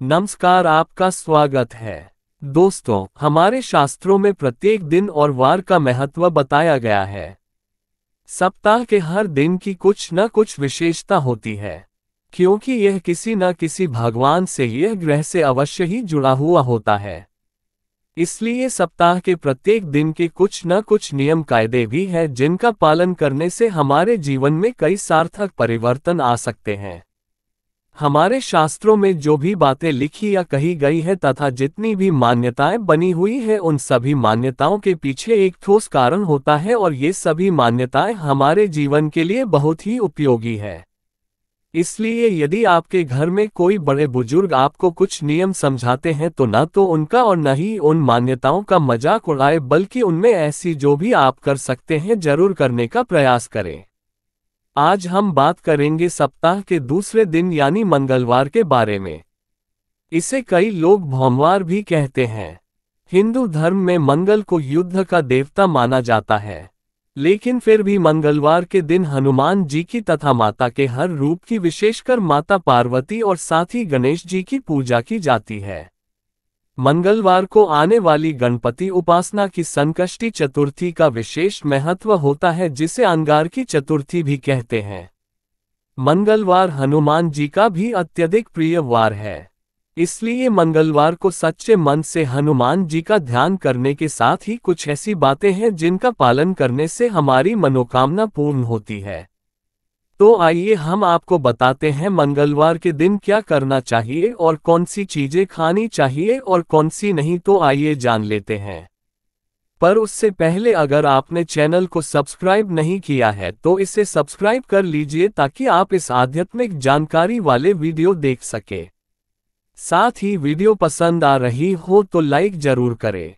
नमस्कार, आपका स्वागत है। दोस्तों, हमारे शास्त्रों में प्रत्येक दिन और वार का महत्व बताया गया है। सप्ताह के हर दिन की कुछ न कुछ विशेषता होती है, क्योंकि यह किसी न किसी भगवान से यह ग्रह से अवश्य ही जुड़ा हुआ होता है। इसलिए सप्ताह के प्रत्येक दिन के कुछ न कुछ नियम कायदे भी हैं जिनका पालन करने से हमारे जीवन में कई सार्थक परिवर्तन आ सकते हैं। हमारे शास्त्रों में जो भी बातें लिखी या कही गई है तथा जितनी भी मान्यताएं बनी हुई है, उन सभी मान्यताओं के पीछे एक ठोस कारण होता है और ये सभी मान्यताएं हमारे जीवन के लिए बहुत ही उपयोगी है। इसलिए यदि आपके घर में कोई बड़े बुजुर्ग आपको कुछ नियम समझाते हैं तो न तो उनका और न ही उन मान्यताओं का मजाक उड़ाए, बल्कि उनमें ऐसी जो भी आप कर सकते हैं जरूर करने का प्रयास करें। आज हम बात करेंगे सप्ताह के दूसरे दिन यानी मंगलवार के बारे में। इसे कई लोग भौमवार भी कहते हैं। हिंदू धर्म में मंगल को युद्ध का देवता माना जाता है, लेकिन फिर भी मंगलवार के दिन हनुमान जी की तथा माता के हर रूप की, विशेषकर माता पार्वती और साथ ही गणेश जी की पूजा की जाती है। मंगलवार को आने वाली गणपति उपासना की संकष्टी चतुर्थी का विशेष महत्व होता है, जिसे अंगार की चतुर्थी भी कहते हैं। मंगलवार हनुमान जी का भी अत्यधिक प्रिय वार है, इसलिए मंगलवार को सच्चे मन से हनुमान जी का ध्यान करने के साथ ही कुछ ऐसी बातें हैं जिनका पालन करने से हमारी मनोकामना पूर्ण होती है। तो आइए हम आपको बताते हैं मंगलवार के दिन क्या करना चाहिए और कौन सी चीजें खानी चाहिए और कौन सी नहीं। तो आइए जान लेते हैं। पर उससे पहले अगर आपने चैनल को सब्सक्राइब नहीं किया है तो इसे सब्सक्राइब कर लीजिए ताकि आप इस आध्यात्मिक जानकारी वाले वीडियो देख सके। साथ ही वीडियो पसंद आ रही हो तो लाइक जरूर करें।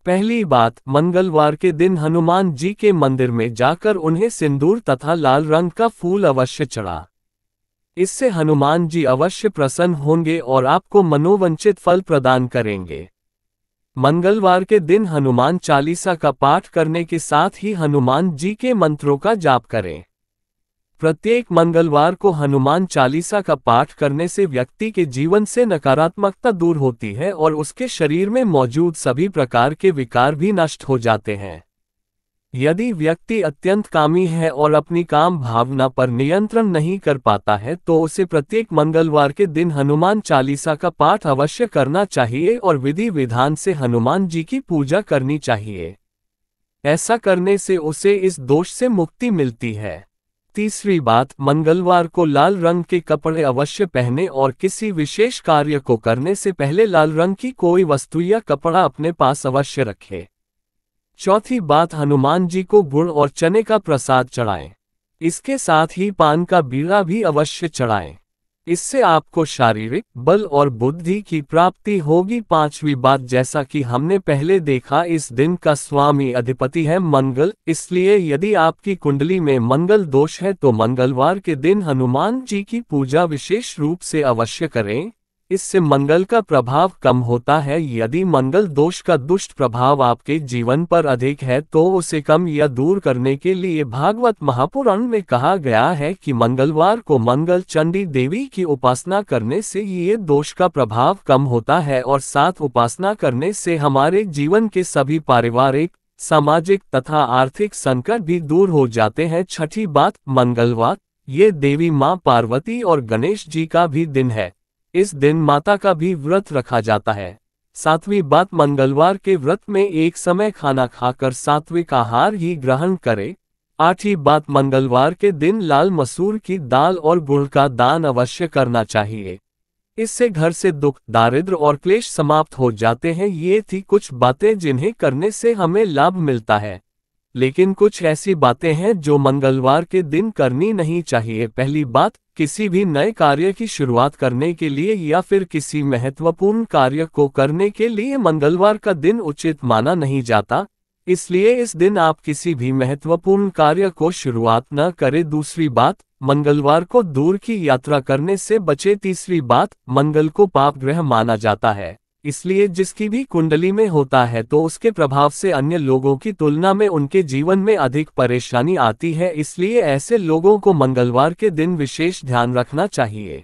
पहली बात, मंगलवार के दिन हनुमान जी के मंदिर में जाकर उन्हें सिंदूर तथा लाल रंग का फूल अवश्य चढ़ा। इससे हनुमान जी अवश्य प्रसन्न होंगे और आपको मनोवांछित फल प्रदान करेंगे। मंगलवार के दिन हनुमान चालीसा का पाठ करने के साथ ही हनुमान जी के मंत्रों का जाप करें। प्रत्येक मंगलवार को हनुमान चालीसा का पाठ करने से व्यक्ति के जीवन से नकारात्मकता दूर होती है और उसके शरीर में मौजूद सभी प्रकार के विकार भी नष्ट हो जाते हैं। यदि व्यक्ति अत्यंत कामी है और अपनी काम भावना पर नियंत्रण नहीं कर पाता है तो उसे प्रत्येक मंगलवार के दिन हनुमान चालीसा का पाठ अवश्य करना चाहिए और विधि विधान से हनुमान जी की पूजा करनी चाहिए। ऐसा करने से उसे इस दोष से मुक्ति मिलती है। तीसरी बात, मंगलवार को लाल रंग के कपड़े अवश्य पहने और किसी विशेष कार्य को करने से पहले लाल रंग की कोई वस्तु या कपड़ा अपने पास अवश्य रखें। चौथी बात, हनुमान जी को गुड़ और चने का प्रसाद चढ़ाएं। इसके साथ ही पान का बीड़ा भी अवश्य चढ़ाएं। इससे आपको शारीरिक बल और बुद्धि की प्राप्ति होगी। पांचवी बात, जैसा कि हमने पहले देखा, इस दिन का स्वामी अधिपति है मंगल, इसलिए यदि आपकी कुंडली में मंगल दोष है तो मंगलवार के दिन हनुमान जी की पूजा विशेष रूप से अवश्य करें। इससे मंगल का प्रभाव कम होता है। यदि मंगल दोष का दुष्ट प्रभाव आपके जीवन पर अधिक है तो उसे कम या दूर करने के लिए भागवत महापुराण में कहा गया है कि मंगलवार को मंगल चंडी देवी की उपासना करने से ये दोष का प्रभाव कम होता है और साथ उपासना करने से हमारे जीवन के सभी पारिवारिक, सामाजिक तथा आर्थिक संकट भी दूर हो जाते हैं। छठी बात, मंगलवार ये देवी मां पार्वती और गणेश जी का भी दिन है। इस दिन माता का भी व्रत रखा जाता है। सातवीं बात, मंगलवार के व्रत में एक समय खाना खाकर सात्विक आहार ही ग्रहण करें। आठवीं बात, मंगलवार के दिन लाल मसूर की दाल और गुड़ का दान अवश्य करना चाहिए। इससे घर से दुख, दारिद्र्य और क्लेश समाप्त हो जाते हैं। ये थी कुछ बातें जिन्हें करने से हमें लाभ मिलता है, लेकिन कुछ ऐसी बातें हैं जो मंगलवार के दिन करनी नहीं चाहिए। पहली बात, किसी भी नए कार्य की शुरुआत करने के लिए या फिर किसी महत्वपूर्ण कार्य को करने के लिए मंगलवार का दिन उचित माना नहीं जाता, इसलिए इस दिन आप किसी भी महत्वपूर्ण कार्य को शुरुआत न करें। दूसरी बात, मंगलवार को दूर की यात्रा करने से बचे। तीसरी बात, मंगल को पाप ग्रह माना जाता है, इसलिए जिसकी भी कुंडली में होता है तो उसके प्रभाव से अन्य लोगों की तुलना में उनके जीवन में अधिक परेशानी आती है, इसलिए ऐसे लोगों को मंगलवार के दिन विशेष ध्यान रखना चाहिए।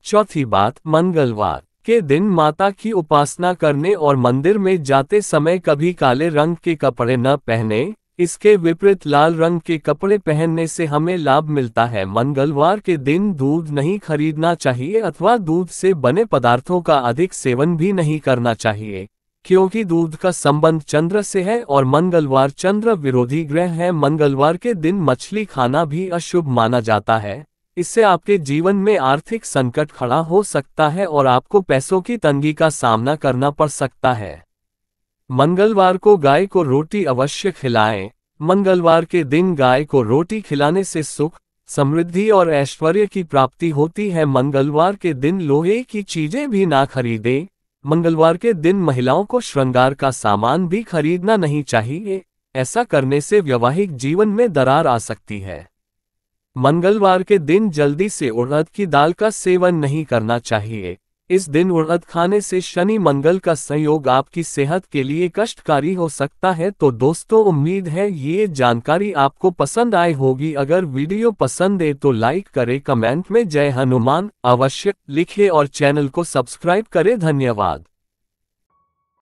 चौथी बात, मंगलवार के दिन माता की उपासना करने और मंदिर में जाते समय कभी काले रंग के कपड़े न पहने। इसके विपरीत लाल रंग के कपड़े पहनने से हमें लाभ मिलता है। मंगलवार के दिन दूध नहीं खरीदना चाहिए अथवा दूध से बने पदार्थों का अधिक सेवन भी नहीं करना चाहिए, क्योंकि दूध का संबंध चंद्र से है और मंगलवार चंद्र विरोधी ग्रह है। मंगलवार के दिन मछली खाना भी अशुभ माना जाता है। इससे आपके जीवन में आर्थिक संकट खड़ा हो सकता है और आपको पैसों की तंगी का सामना करना पड़ सकता है। मंगलवार को गाय को रोटी अवश्य खिलाएं। मंगलवार के दिन गाय को रोटी खिलाने से सुख, समृद्धि और ऐश्वर्य की प्राप्ति होती है। मंगलवार के दिन लोहे की चीजें भी ना खरीदें। मंगलवार के दिन महिलाओं को श्रृंगार का सामान भी खरीदना नहीं चाहिए, ऐसा करने से वैवाहिक जीवन में दरार आ सकती है। मंगलवार के दिन जल्दी से उड़द की दाल का सेवन नहीं करना चाहिए। इस दिन उड़द खाने से शनि मंगल का संयोग आपकी सेहत के लिए कष्टकारी हो सकता है। तो दोस्तों, उम्मीद है ये जानकारी आपको पसंद आई होगी। अगर वीडियो पसंद है तो लाइक करें, कमेंट में जय हनुमान अवश्य लिखें और चैनल को सब्सक्राइब करें। धन्यवाद।